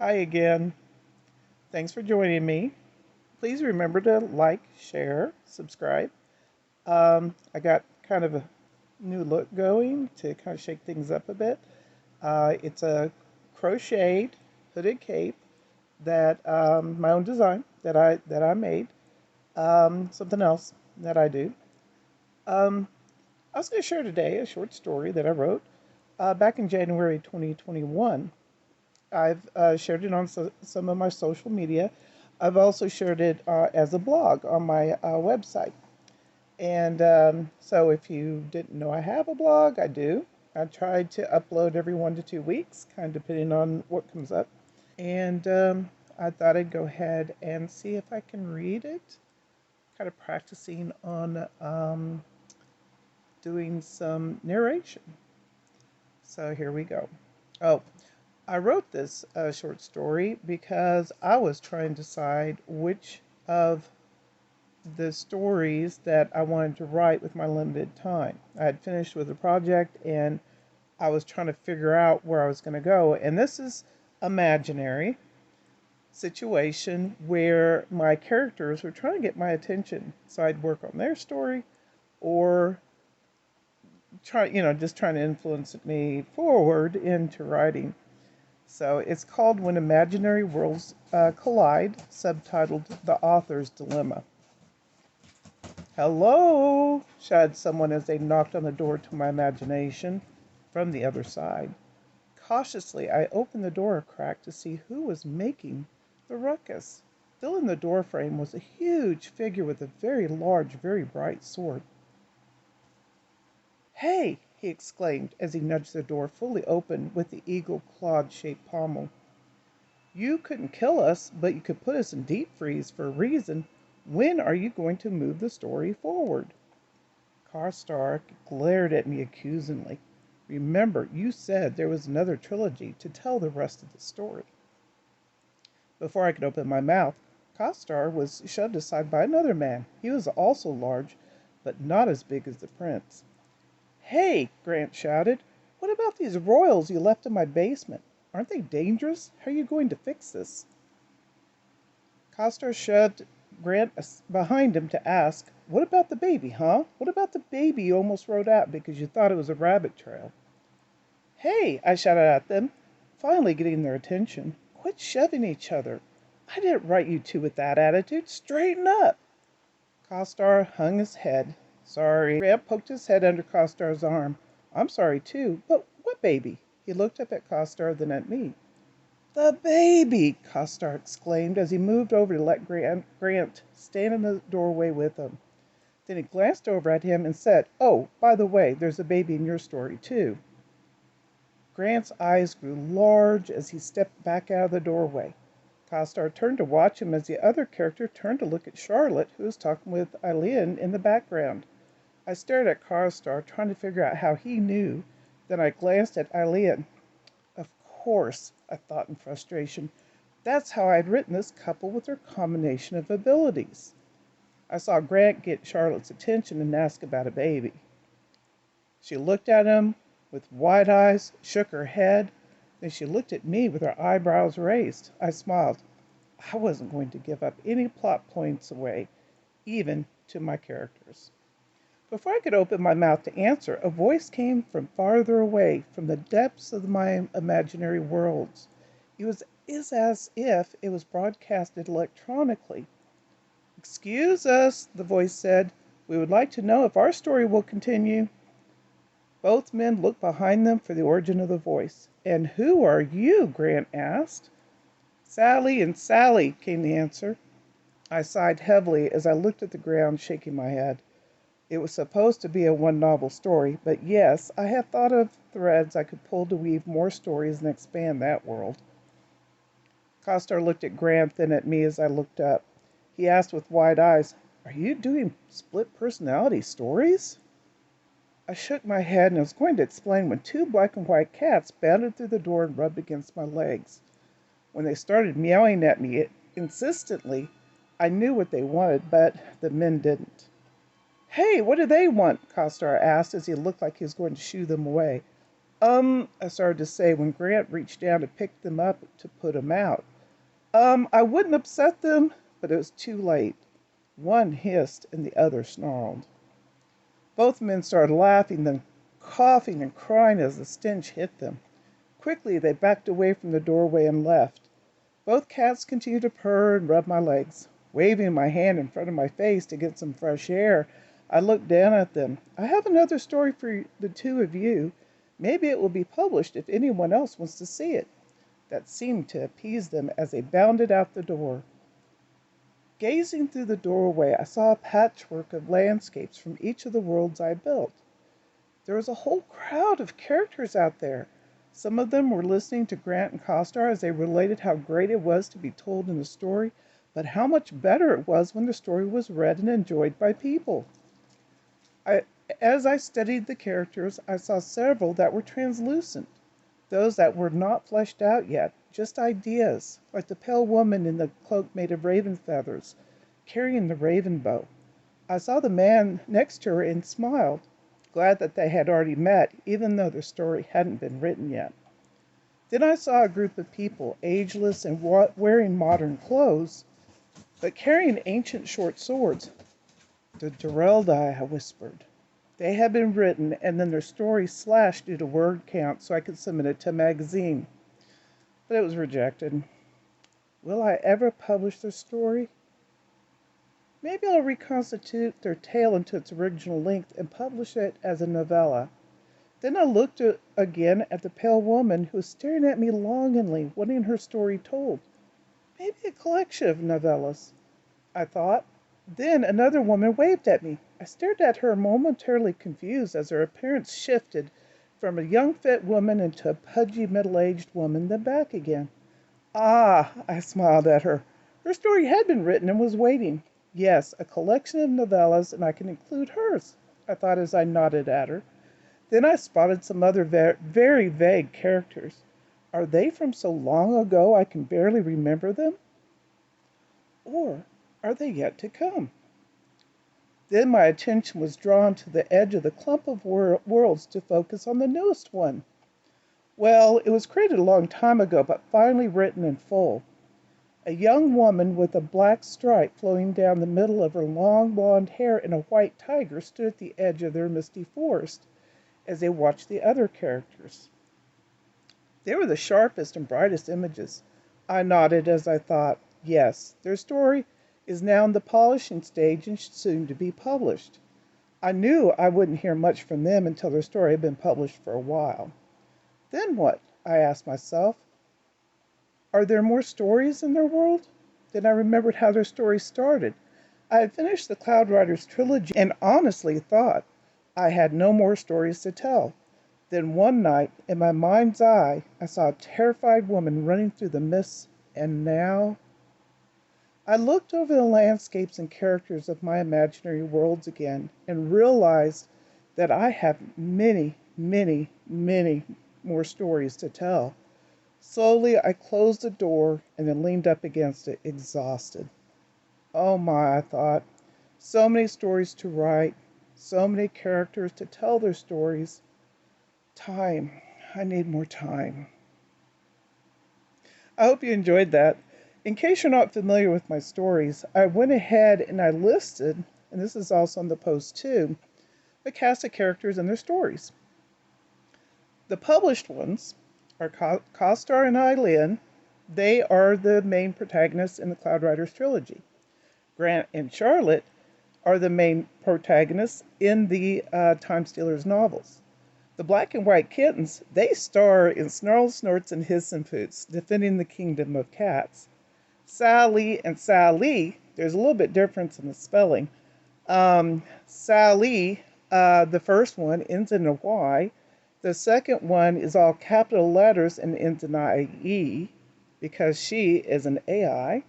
Hi again. Thanks for joining me. Please remember to like, share, subscribe. I got kind of a new look going to kind of shake things up a bit. It's a crocheted hooded cape that my own design that I made. Something else that I do. Um, I was going to share today a short story that I wrote back in January 2021. I've shared it on some of my social media. I've also shared it as a blog on my website. And so if you didn't know I have a blog, I do. I try to upload every 1 to 2 weeks, kind of depending on what comes up. And I thought I'd go ahead and see if I can read it, kind of practicing on doing some narration. So here we go. Oh, I wrote this short story because I was trying to decide which of the stories that I wanted to write with my limited time. I had finished with the project and I was trying to figure out where I was going to go. And this is imaginary situation where my characters were trying to get my attention. So I'd work on their story or just trying to influence me forward into writing. So it's called When Imaginary Worlds Collide, subtitled The Author's Dilemma. Hello, shouted someone as they knocked on the door to my imagination from the other side. Cautiously, I opened the door a crack to see who was making the ruckus. Filling the doorframe was a huge figure with a very large, very bright sword. Hey, he exclaimed as he nudged the door fully open with the eagle-clawed-shaped pommel. You couldn't kill us, but you could put us in deep freeze for a reason. When are you going to move the story forward? Karstark glared at me accusingly. Remember, you said there was another trilogy to tell the rest of the story. Before I could open my mouth, Karstark was shoved aside by another man. He was also large, but not as big as the prince. Hey, Grant shouted. What about these royals you left in my basement? Aren't they dangerous? How are you going to fix this? Costar shoved Grant behind him to ask, What about the baby, huh? What about the baby you almost rode out because you thought it was a rabbit trail? Hey, I shouted at them, finally getting their attention. Quit shoving each other. I didn't write you two with that attitude. Straighten up. Costar hung his head. Sorry. Grant poked his head under Costar's arm. I'm sorry, too. But what baby? He looked up at Costar, then at me. The baby! Costar exclaimed as he moved over to let Grant stand in the doorway with him. Then he glanced over at him and said, Oh, by the way, there's a baby in your story, too. Grant's eyes grew large as he stepped back out of the doorway. Costar turned to watch him as the other character turned to look at Charlotte, who was talking with Eileen in the background. I stared at Costar, trying to figure out how he knew. Then I glanced at Eileen. Of course, I thought in frustration. That's how I'd written this couple with their combination of abilities. I saw Grant get Charlotte's attention and ask about a baby. She looked at him with wide eyes, shook her head. Then she looked at me with her eyebrows raised. I smiled. I wasn't going to give up any plot points away, even to my characters. Before I could open my mouth to answer, a voice came from farther away, from the depths of my imaginary worlds. It was as if it was broadcasted electronically. Excuse us, the voice said. We would like to know if our story will continue. Both men looked behind them for the origin of the voice. And who are you? Grant asked. Sally and Sally, came the answer. I sighed heavily as I looked at the ground, shaking my head. It was supposed to be a one-novel story, but yes, I had thought of threads I could pull to weave more stories and expand that world. Costar looked at Grant, then at me as I looked up. He asked with wide eyes, Are you doing split personality stories? I shook my head and was going to explain when two black and white cats bounded through the door and rubbed against my legs. When they started meowing at me insistently, I knew what they wanted, but the men didn't. Hey, what do they want? Costar asked as he looked like he was going to shoo them away. I started to say when Grant reached down to pick them up to put them out. I wouldn't upset them, but it was too late. One hissed and the other snarled. Both men started laughing, then coughing and crying as the stench hit them. Quickly, they backed away from the doorway and left. Both cats continued to purr and rub my legs. Waving my hand in front of my face to get some fresh air, I looked down at them. I have another story for the two of you. Maybe it will be published if anyone else wants to see it. That seemed to appease them as they bounded out the door. Gazing through the doorway, I saw a patchwork of landscapes from each of the worlds I built. There was a whole crowd of characters out there. Some of them were listening to Grant and Costar as they related how great it was to be told in a story, but how much better it was when the story was read and enjoyed by people. As I studied the characters, I saw several that were translucent, those that were not fleshed out yet, just ideas, like the pale woman in the cloak made of raven feathers, carrying the raven bow. I saw the man next to her and smiled, glad that they had already met, even though their story hadn't been written yet. Then I saw a group of people, ageless and wearing modern clothes, but carrying ancient short swords. The Dureldi, I whispered. They had been written, and then their story slashed due to word count so I could submit it to a magazine. But it was rejected. Will I ever publish their story? Maybe I'll reconstitute their tale into its original length and publish it as a novella. Then I looked again at the pale woman who was staring at me longingly, wanting her story told. Maybe a collection of novellas, I thought. Then another woman waved at me. I stared at her momentarily confused as her appearance shifted from a young fit woman into a pudgy middle-aged woman, then back again. Ah, I smiled at her. Her story had been written and was waiting. Yes, a collection of novellas, and I can include hers, I thought as I nodded at her. Then I spotted some other very vague characters. Are they from so long ago I can barely remember them? Or are they yet to come? Then my attention was drawn to the edge of the clump of worlds to focus on the newest one. Well, it was created a long time ago, but finally written in full. A young woman with a black stripe flowing down the middle of her long blonde hair and a white tiger stood at the edge of their misty forest as they watched the other characters. They were the sharpest and brightest images. I nodded as I thought, yes, their story is now in the polishing stage and soon to be published. I knew I wouldn't hear much from them until their story had been published for a while. Then what? I asked myself. Are there more stories in their world? Then I remembered how their story started. I had finished the Cloud Riders trilogy and honestly thought I had no more stories to tell. Then one night, in my mind's eye, I saw a terrified woman running through the mists, and now I looked over the landscapes and characters of my imaginary worlds again and realized that I have many, many, many more stories to tell. Slowly, I closed the door and then leaned up against it, exhausted. Oh my, I thought, so many stories to write, so many characters to tell their stories. Time. I need more time. I hope you enjoyed that. In case you're not familiar with my stories, I went ahead and I listed, and this is also on the post too, the cast of characters and their stories. The published ones are Costar and Eileen. They are the main protagonists in the Cloud Riders trilogy. Grant and Charlotte are the main protagonists in the Time Stealers novels. The Black and White Kittens, they star in Snarls, Snorts, and Hiss and Poots, defending the kingdom of cats. Sally and Sally, there's a little bit difference in the spelling. Sally, the first one, ends in a Y. The second one is all capital letters and ends in IE because she is an AI.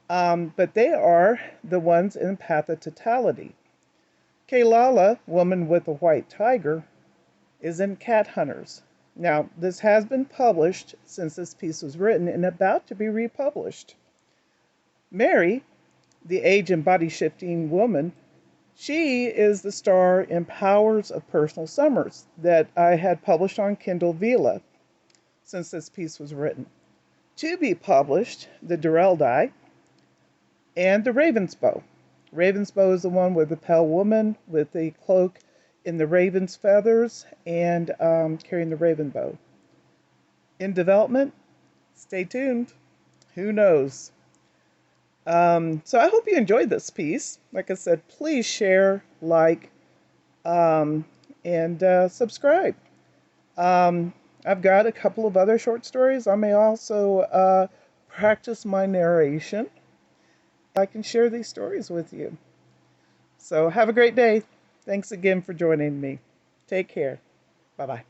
But they are the ones in Path of Totality. Kaylala, woman with a white tiger, is in Cat Hunters. Now, this has been published since this piece was written and about to be republished. Mary, the age and body shifting woman, She is the star in Powers of Personal Summers that I had published on Kindle Vela since this piece was written. To be published, the Durrell Die and the Raven's Bow. Raven's Bow is the one with the pale woman with the cloak in the raven's feathers and carrying the raven bow. In development, stay tuned. Who knows? So I hope you enjoyed this piece. Like I said, please share, like, and subscribe. I've got a couple of other short stories. I may also practice my narration. I can share these stories with you. So have a great day. Thanks again for joining me. Take care. Bye-bye.